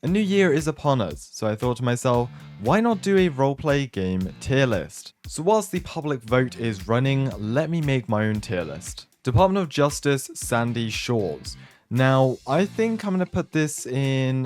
A new year is upon us, so I thought to myself, why not do a roleplay game tier list? So whilst the public vote is running, let me make my own tier list. Department of Justice, Sandy Shores. Now, I think I'm gonna put this in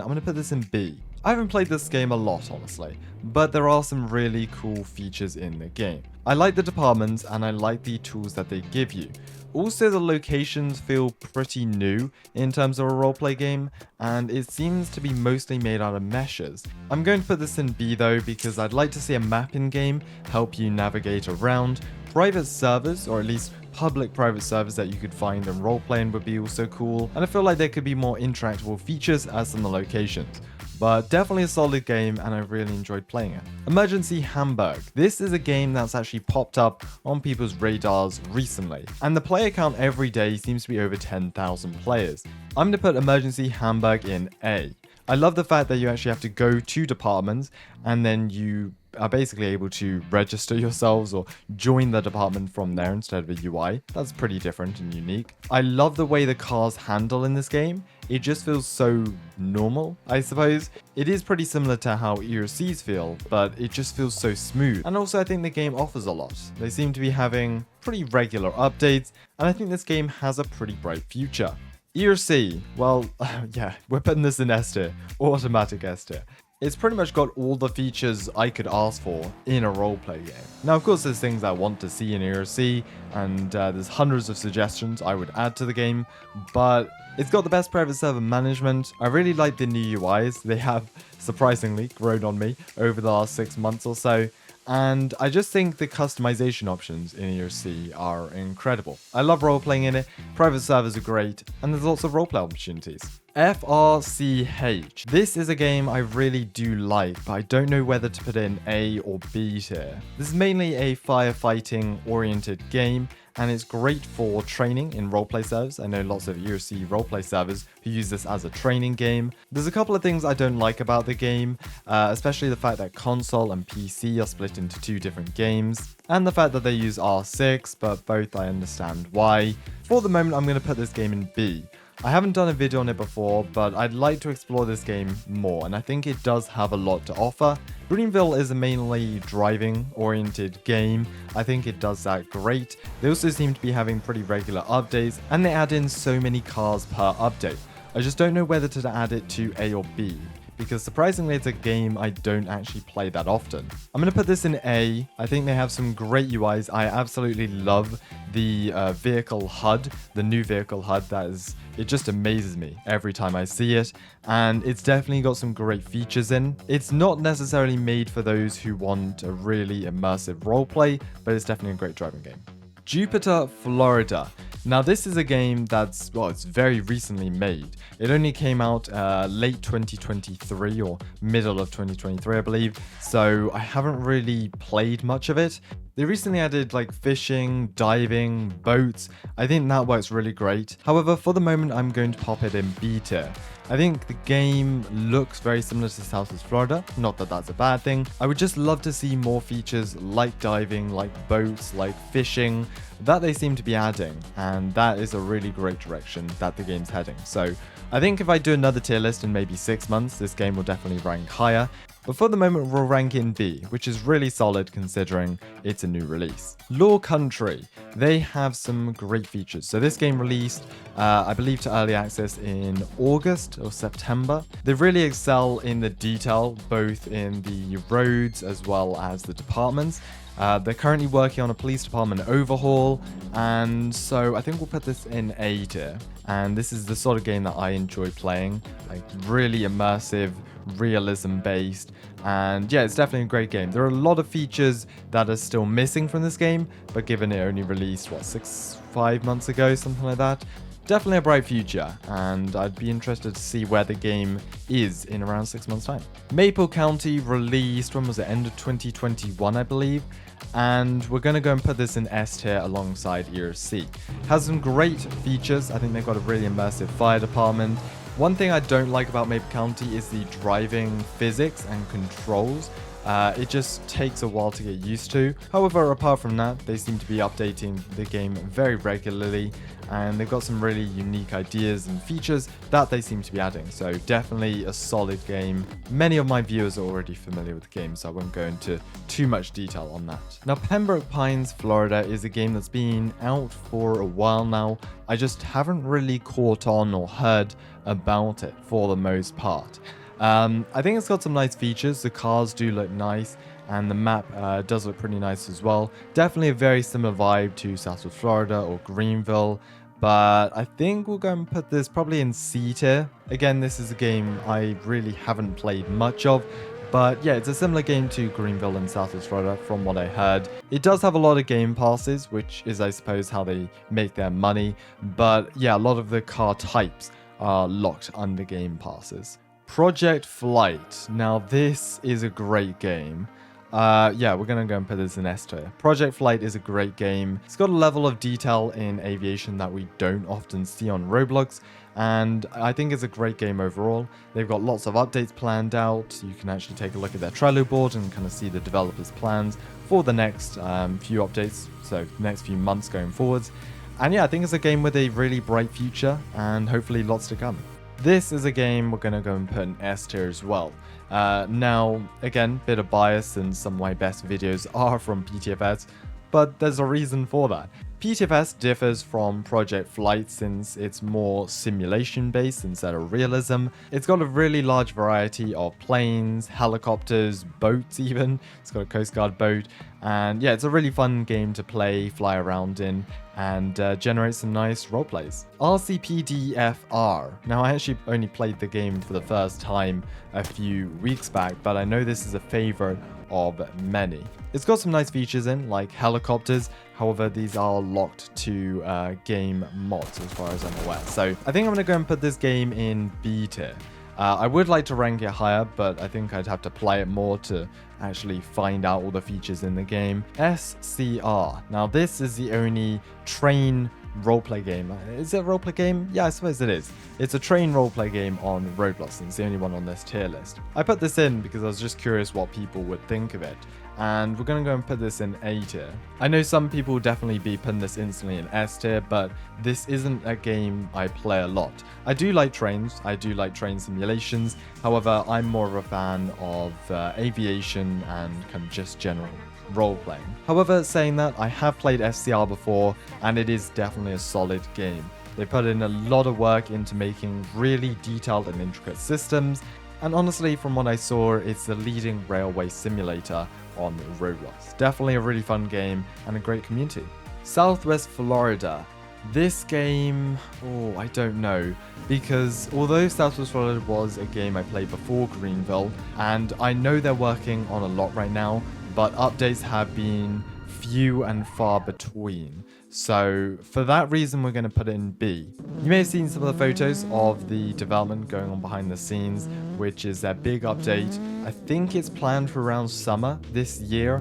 B. I haven't played this game a lot, honestly, but there are some really cool features in the game. I like the departments and I like the tools that they give you. Also, the locations feel pretty new in terms of a roleplay game, and it seems to be mostly made out of meshes. I'm going to put this in B though, because I'd like to see a map in game help you navigate around. Private servers, or at least public private servers that you could find in roleplaying would be also cool, and I feel like there could be more interactable features as in the locations. But definitely a solid game and I really enjoyed playing it. Emergency Hamburg. This is a game that's actually popped up on people's radars recently, and the player count every day seems to be over 10,000 players. I'm going to put Emergency Hamburg in A. I love the fact that you actually have to go to departments and then you are basically able to register yourselves or join the department from there instead of a UI. That's pretty different and unique. I love the way the cars handle in this game. It just feels so normal, I suppose. It is pretty similar to how ERCs feel, but it just feels so smooth. And also I think the game offers a lot. They seem to be having pretty regular updates, and I think this game has a pretty bright future. ERC, well, yeah, we're putting this in S tier, automatic S tier. It's pretty much got all the features I could ask for in a roleplay game. Now, of course, there's things I want to see in ERC, and there's hundreds of suggestions I would add to the game, but it's got the best private server management. I really like the new UIs. They have, surprisingly, grown on me over the last 6 months or so. And I just think the customization options in ERC are incredible. I love role-playing in it, private servers are great, and there's lots of roleplay opportunities. FRCH. This is a game I really do like, but I don't know whether to put it in A or B tier. This is mainly a firefighting oriented game, and it's great for training in roleplay servers. I know lots of ERC roleplay servers who use this as a training game. There's a couple of things I don't like about the game, especially the fact that console and PC are split into two different games, and the fact that they use R6, but both I understand why. For the moment, I'm going to put this game in B. I haven't done a video on it before, but I'd like to explore this game more, and I think it does have a lot to offer. Greenville is a mainly driving-oriented game. I think it does that great. They also seem to be having pretty regular updates, and they add in so many cars per update. I just don't know whether to add it to A or B, because surprisingly it's a game I don't actually play that often. I'm going to put this in A. I think they have some great UIs. I absolutely love the vehicle HUD, the new vehicle HUD. It just amazes me every time I see it, and it's definitely got some great features in. It's not necessarily made for those who want a really immersive roleplay, but it's definitely a great driving game. Jupiter, Florida. Now this is a game that's, well, it's very recently made. It only came out late 2023 or middle of 2023, I believe. So I haven't really played much of it. They recently added like fishing, diving, boats. I think that works really great. However, for the moment, I'm going to pop it in B tier. I think the game looks very similar to Southwest Florida. Not that that's a bad thing. I would just love to see more features like diving, like boats, like fishing, that they seem to be adding. And that is a really great direction that the game's heading. So I think if I do another tier list in maybe 6 months, this game will definitely rank higher. But for the moment, we'll rank in B, which is really solid considering it's a new release. Law Country. They have some great features. So this game released, I believe, to early access in August or September. They really excel in the detail, both in the roads as well as the departments. They're currently working on a police department overhaul, and so I think we'll put this in A tier. And this is the sort of game that I enjoy playing, like really immersive, realism based, and yeah, it's definitely a great game. There are a lot of features that are still missing from this game, but given it only released 5 months ago, something like that, definitely a bright future, and I'd be interested to see where the game is in around 6 months time. Maple County released, when was it, end of 2021 I believe, and we're going to go and put this in S tier alongside ERC. Has some great features. I think they've got a really immersive fire department. One thing I don't like about Maple County is the driving physics and controls. It just takes a while to get used to. However, apart from that, they seem to be updating the game very regularly, and they've got some really unique ideas and features that they seem to be adding. So definitely a solid game. Many of my viewers are already familiar with the game, so I won't go into too much detail on that. Now, Pembroke Pines, Florida is a game that's been out for a while now. I just haven't really caught on or heard about it for the most part. I think it's got some nice features. The cars do look nice, and the map does look pretty nice as well. Definitely a very similar vibe to Southwest Florida or Greenville, but I think we'll go and put this probably in C tier. Again, this is a game I really haven't played much of, but yeah, it's a similar game to Greenville and Southwest Florida from what I heard. It does have a lot of game passes, which is, I suppose, how they make their money, but yeah, a lot of the car types are locked under game passes. Project Flight. Now, this is a great game. Yeah, we're gonna go and put this in S tier. Project Flight is a great game. It's got a level of detail in aviation that we don't often see on Roblox, and I think it's a great game overall. They've got lots of updates planned out. You can actually take a look at their Trello board and kind of see the developers' plans for the next few updates, so the next few months going forwards. And yeah, I think it's a game with a really bright future, and hopefully lots to come. This is a game we're going to go and put in S tier as well. Now, again, bit of bias, since some of my best videos are from PTFS, but there's a reason for that. PTFS differs from Project Flight since it's more simulation based instead of realism. It's got a really large variety of planes, helicopters, boats even. It's got a Coast Guard boat, and yeah, it's a really fun game to play, fly around in, and generate some nice role plays. RCPDFR. Now, I actually only played the game for the first time a few weeks back, but I know this is a favorite of many. It's got some nice features in, like helicopters. However, these are locked to game mods as far as I'm aware. So I think I'm going to go and put this game in B tier. I would like to rank it higher, but I think I'd have to play it more to actually find out all the features in the game. SCR. Now, this is the only train roleplay game. Is it a roleplay game? Yeah, I suppose it is. It's a train roleplay game on Roblox, and it's the only one on this tier list. I put this in because I was just curious what people would think of it, and we're going to go and put this in A tier. I know some people will definitely be putting this instantly in S tier, but this isn't a game I play a lot. I do like trains, I do like train simulations. However, I'm more of a fan of aviation and kind of just general role-playing. However, saying that, I have played SCR before, and it is definitely a solid game. They put in a lot of work into making really detailed and intricate systems, and honestly, from what I saw, it's the leading railway simulator on Roblox. Definitely a really fun game and a great community. Southwest Florida. This game, I don't know, because although Southwest Florida was a game I played before Greenville, and I know they're working on a lot right now, but updates have been few and far between. So for that reason, we're going to put it in B. You may have seen some of the photos of the development going on behind the scenes, which is their big update. I think it's planned for around summer this year.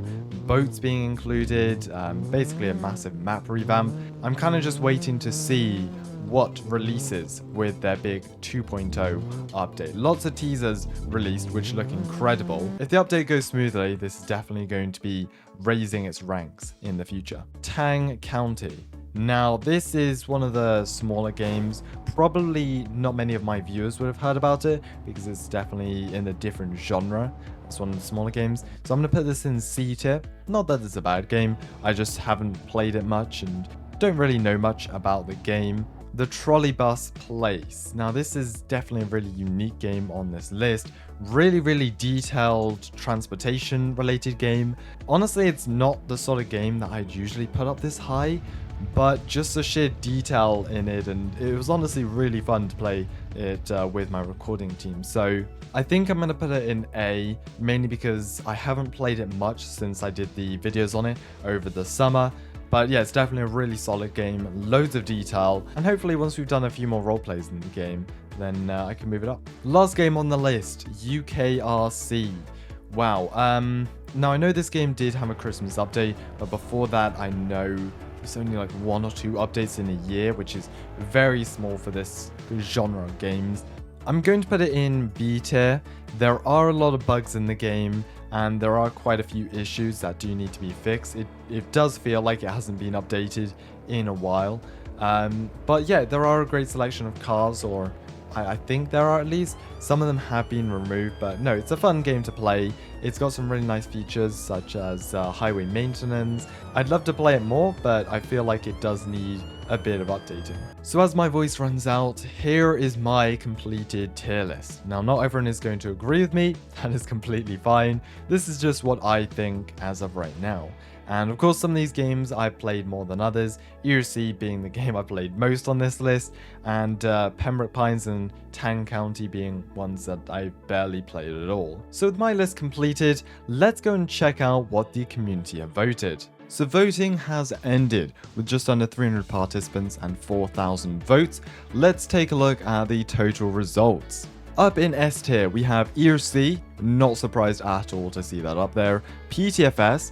Boats being included, basically a massive map revamp. I'm kind of just waiting to see what releases with their big 2.0 update. Lots of teasers released which look incredible. If the update goes smoothly, this is definitely going to be raising its ranks in the future. Tang County. Now, this is one of the smaller games. Probably not many of my viewers would have heard about it because it's definitely in a different genre. It's one of the smaller games. So I'm going to put this in C tier. Not that it's a bad game, I just haven't played it much and don't really know much about the game. The Trolley Bus Place. Now, this is definitely a really unique game on this list. Really detailed transportation related game. Honestly, it's not the sort of game that I'd usually put up this high, but just the sheer detail in it, and it was honestly really fun to play it with my recording team. So I think I'm going to put it in A, mainly because I haven't played it much since I did the videos on it over the summer. But yeah, it's definitely a really solid game, loads of detail, and hopefully once we've done a few more roleplays in the game, then I can move it up. Last game on the list, UKRC. Wow, now I know this game did have a Christmas update, but before that I know it's only like 1 or 2 updates in a year, which is very small for this genre of games. I'm going to put it in B tier. There are a lot of bugs in the game, and there are quite a few issues that do need to be fixed. It does feel like it hasn't been updated in a while. But yeah, there are a great selection of cars, or I think there are at least. Some of them have been removed, but no, it's a fun game to play. It's got some really nice features such as highway maintenance. I'd love to play it more, but I feel like it does need a bit of updating. So as my voice runs out, here is my completed tier list. Now, not everyone is going to agree with me. That is completely fine. This is just what I think as of right now. And of course, some of these games I've played more than others, ERC being the game I played most on this list, and Pembroke Pines and Tang County being ones that I barely played at all. So with my list completed, let's go and check out what the community have voted. So voting has ended with just under 300 participants and 4,000 votes. Let's take a look at the total results. Up in S tier, we have ERC, not surprised at all to see that up there. PTFS,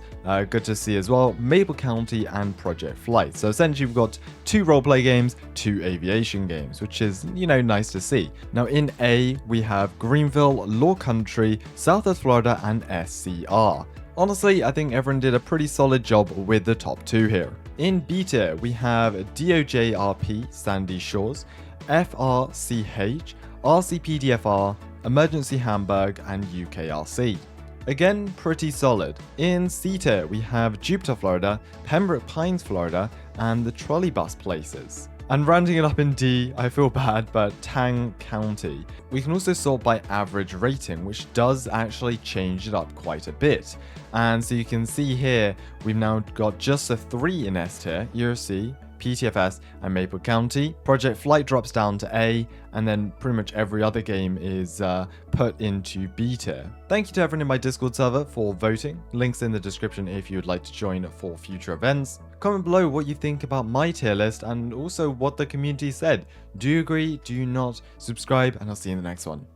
good to see as well. Maple County and Project Flight. So essentially we've got 2 roleplay games, 2 aviation games, which is, nice to see. Now in A, we have Greenville, Law Country, Southwest Florida, and SCR. Honestly, I think everyone did a pretty solid job with the top 2 here. In B tier, we have DOJ RP, Sandy Shores, FRCH, RCPDFR, Emergency Hamburg, and UKRC. Again, pretty solid. In C tier, we have Jupiter, Florida, Pembroke Pines, Florida, and the Trolley Bus places. And rounding it up in D, I feel bad, but Tang County. We can also sort by average rating, which does actually change it up quite a bit. And so you can see here, we've now got just a 3 in S tier, ERC, PTFS, and Maple County. Project Flight drops down to A, and then pretty much every other game is put into B tier. Thank you to everyone in my Discord server for voting. Links in the description if you would like to join for future events. Comment below what you think about my tier list and also what the community said. Do you agree? Do you not? Subscribe, and I'll see you in the next one.